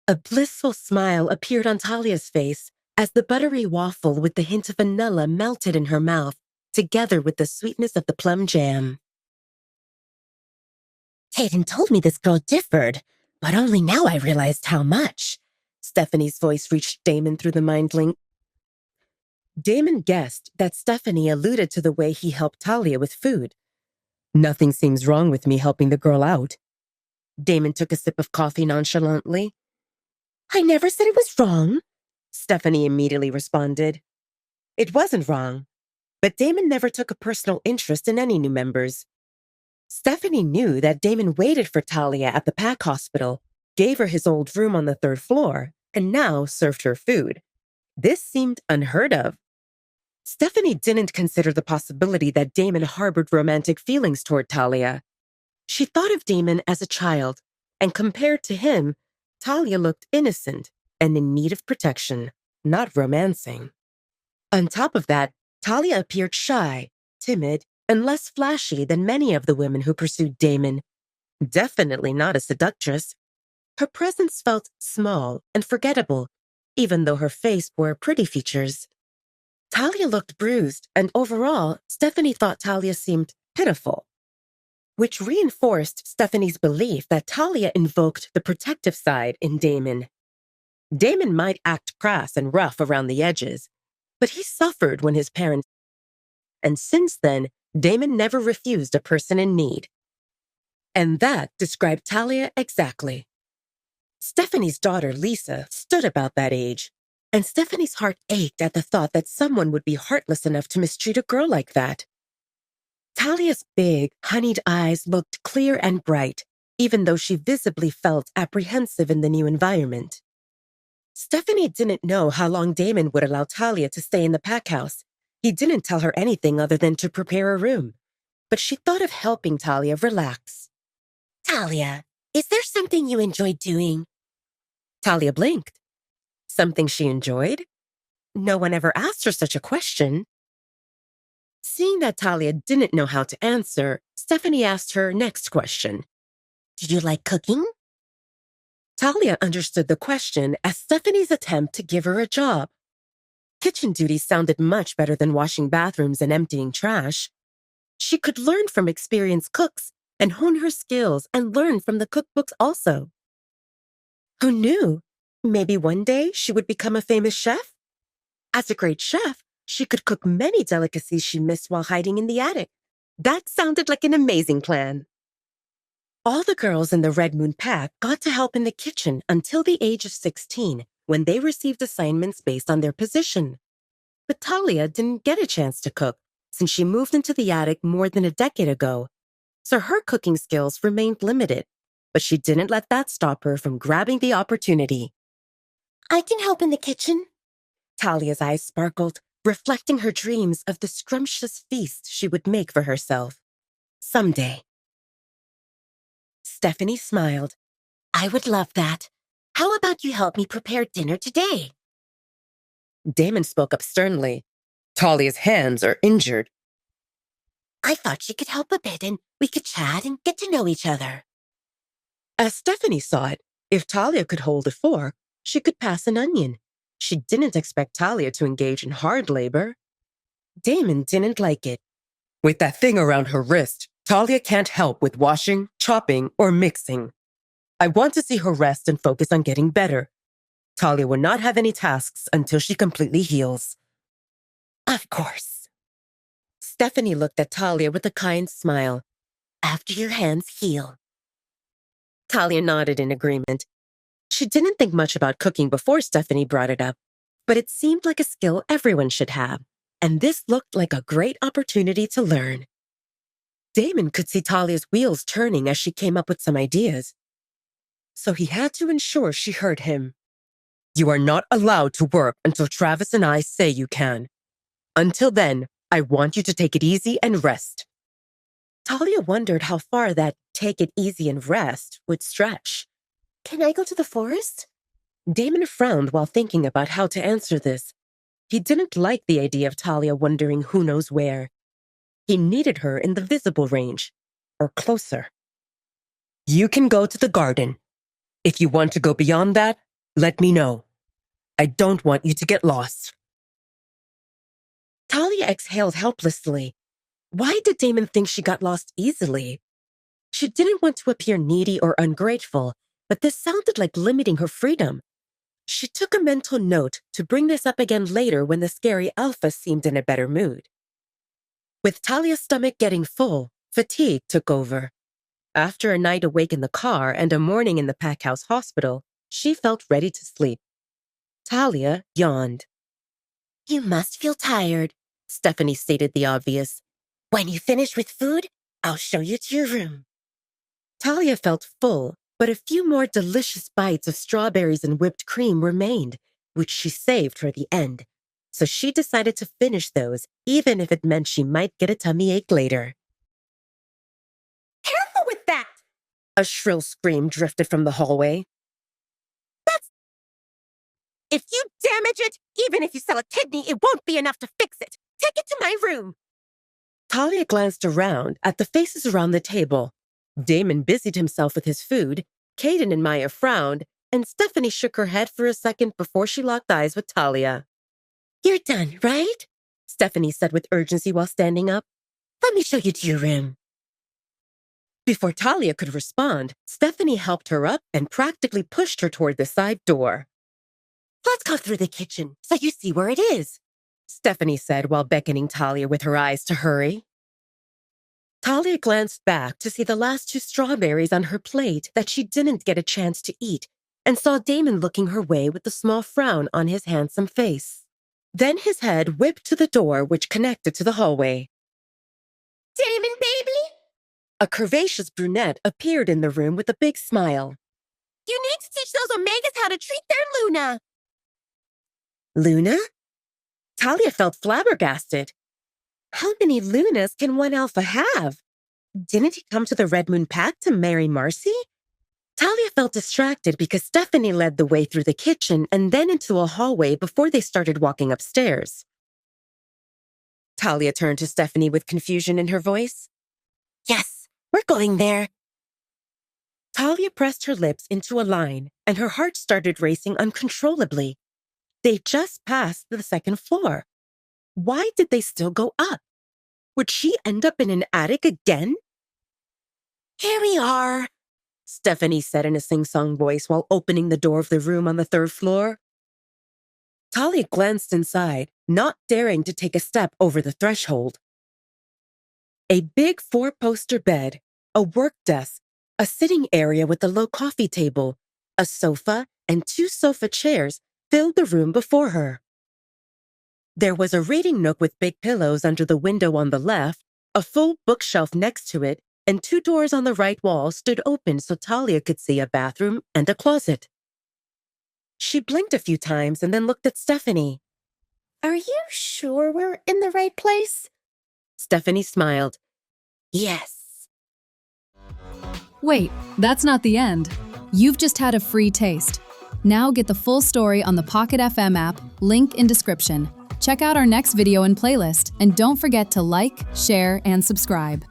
A blissful smile appeared on Talia's face as the buttery waffle with the hint of vanilla melted in her mouth, together with the sweetness of the plum jam. Caden told me this girl differed, but only now I realized how much. Stephanie's voice reached Damon through the mind link. Damon guessed that Stephanie alluded to the way he helped Talia with food. Nothing seems wrong with me helping the girl out. Damon took a sip of coffee nonchalantly. I never said it was wrong, Stephanie immediately responded. It wasn't wrong, but Damon never took a personal interest in any new members. Stephanie knew that Damon waited for Talia at the pack hospital, gave her his old room on the 3rd floor, and now served her food. This seemed unheard of. Stephanie didn't consider the possibility that Damon harbored romantic feelings toward Talia. She thought of Damon as a child, and compared to him, Talia looked innocent and in need of protection, not romancing. On top of that, Talia appeared shy, timid, and less flashy than many of the women who pursued Damon. Definitely not a seductress. Her presence felt small and forgettable, even though her face bore pretty features. Talia looked bruised, and overall, Stephanie thought Talia seemed pitiful, which reinforced Stephanie's belief that Talia invoked the protective side in Damon. Damon might act crass and rough around the edges, but he suffered when his parents... And since then, Damon never refused a person in need. And that described Talia exactly. Stephanie's daughter, Lisa, stood about that age, and Stephanie's heart ached at the thought that someone would be heartless enough to mistreat a girl like that. Talia's big, honeyed eyes looked clear and bright, even though she visibly felt apprehensive in the new environment. Stephanie didn't know how long Damon would allow Talia to stay in the packhouse. He didn't tell her anything other than to prepare a room, but she thought of helping Talia relax. Talia, is there something you enjoy doing? Talia blinked. Something she enjoyed? No one ever asked her such a question. Seeing that Talia didn't know how to answer, Stephanie asked her next question. Did you like cooking? Talia understood the question as Stephanie's attempt to give her a job. Kitchen duties sounded much better than washing bathrooms and emptying trash. She could learn from experienced cooks and hone her skills and learn from the cookbooks also. Who knew? Maybe one day she would become a famous chef? As a great chef, she could cook many delicacies she missed while hiding in the attic. That sounded like an amazing plan. All the girls in the Red Moon Pack got to help in the kitchen until the age of 16, when they received assignments based on their position. But Talia didn't get a chance to cook since she moved into the attic more than a decade ago, so her cooking skills remained limited, but she didn't let that stop her from grabbing the opportunity. I can help in the kitchen. Talia's eyes sparkled, reflecting her dreams of the scrumptious feast she would make for herself. Someday. Stephanie smiled. I would love that. How about you help me prepare dinner today? Damon spoke up sternly. Talia's hands are injured. I thought she could help a bit and we could chat and get to know each other. As Stephanie saw it, if Talia could hold a fork, she could pass an onion. She didn't expect Talia to engage in hard labor. Damon didn't like it. With that thing around her wrist, Talia can't help with washing, chopping, or mixing. I want to see her rest and focus on getting better. Talia will not have any tasks until she completely heals. Of course. Stephanie looked at Talia with a kind smile. After your hands heal. Talia nodded in agreement. She didn't think much about cooking before Stephanie brought it up, but it seemed like a skill everyone should have, and this looked like a great opportunity to learn. Damon could see Talia's wheels turning as she came up with some ideas. So he had to ensure she heard him. You are not allowed to work until Travis and I say you can. Until then, I want you to take it easy and rest. Talia wondered how far that take it easy and rest would stretch. Can I go to the forest? Damon frowned while thinking about how to answer this. He didn't like the idea of Talia wandering who knows where. He needed her in the visible range, or closer. You can go to the garden. If you want to go beyond that, Let me know. I don't want you to get lost. Talia exhaled helplessly. Why did Damon think she got lost easily? She didn't want to appear needy or ungrateful, but this sounded like limiting her freedom. She took a mental note to bring this up again later when the scary alpha seemed in a better mood. With Talia's stomach getting full, fatigue took over. After a night awake in the car and a morning in the packhouse hospital, she felt ready to sleep. Talia yawned. You must feel tired, Stephanie stated the obvious. When you finish with food, I'll show you to your room. Talia felt full, but a few more delicious bites of strawberries and whipped cream remained, which she saved for the end. So she decided to finish those, even if it meant she might get a tummy ache later. Careful with that! A shrill scream drifted from the hallway. If you damage it, even if you sell a kidney, it won't be enough to fix it. Take it to my room. Talia glanced around at the faces around the table. Damon busied himself with his food, Caden and Maya frowned, and Stephanie shook her head for a second before she locked eyes with Talia. You're done, right? Stephanie said with urgency while standing up. Let me show you to your room. Before Talia could respond, Stephanie helped her up and practically pushed her toward the side door. Let's go through the kitchen so you see where it is, Stephanie said while beckoning Talia with her eyes to hurry. Talia glanced back to see the last 2 strawberries on her plate that she didn't get a chance to eat and saw Damon looking her way with a small frown on his handsome face. Then his head whipped to the door which connected to the hallway. Damon, baby! A curvaceous brunette appeared in the room with a big smile. You need to teach those Omegas how to treat their Luna. Luna? Talia felt flabbergasted. How many Lunas can one alpha have? Didn't he come to the Red Moon Pack to marry Marcy? Talia felt distracted because Stephanie led the way through the kitchen and then into a hallway before they started walking upstairs. Talia turned to Stephanie with confusion in her voice. Yes, we're going there. Talia pressed her lips into a line, and her heart started racing uncontrollably. They just passed the 2nd floor. Why did they still go up? Would she end up in an attic again? Here we are, Stephanie said in a sing-song voice while opening the door of the room on the 3rd floor. Talia glanced inside, not daring to take a step over the threshold. A big 4-poster bed, a work desk, a sitting area with a low coffee table, a sofa, and 2 sofa chairs filled the room before her. There was a reading nook with big pillows under the window on the left, a full bookshelf next to it, and 2 doors on the right wall stood open so Talia could see a bathroom and a closet. She blinked a few times and then looked at Stephanie. Are you sure we're in the right place? Stephanie smiled. Yes. Wait, that's not the end. You've just had a free taste. Now get the full story on the Pocket FM app, link in description. Check out our next video and playlist, and don't forget to like, share, and subscribe.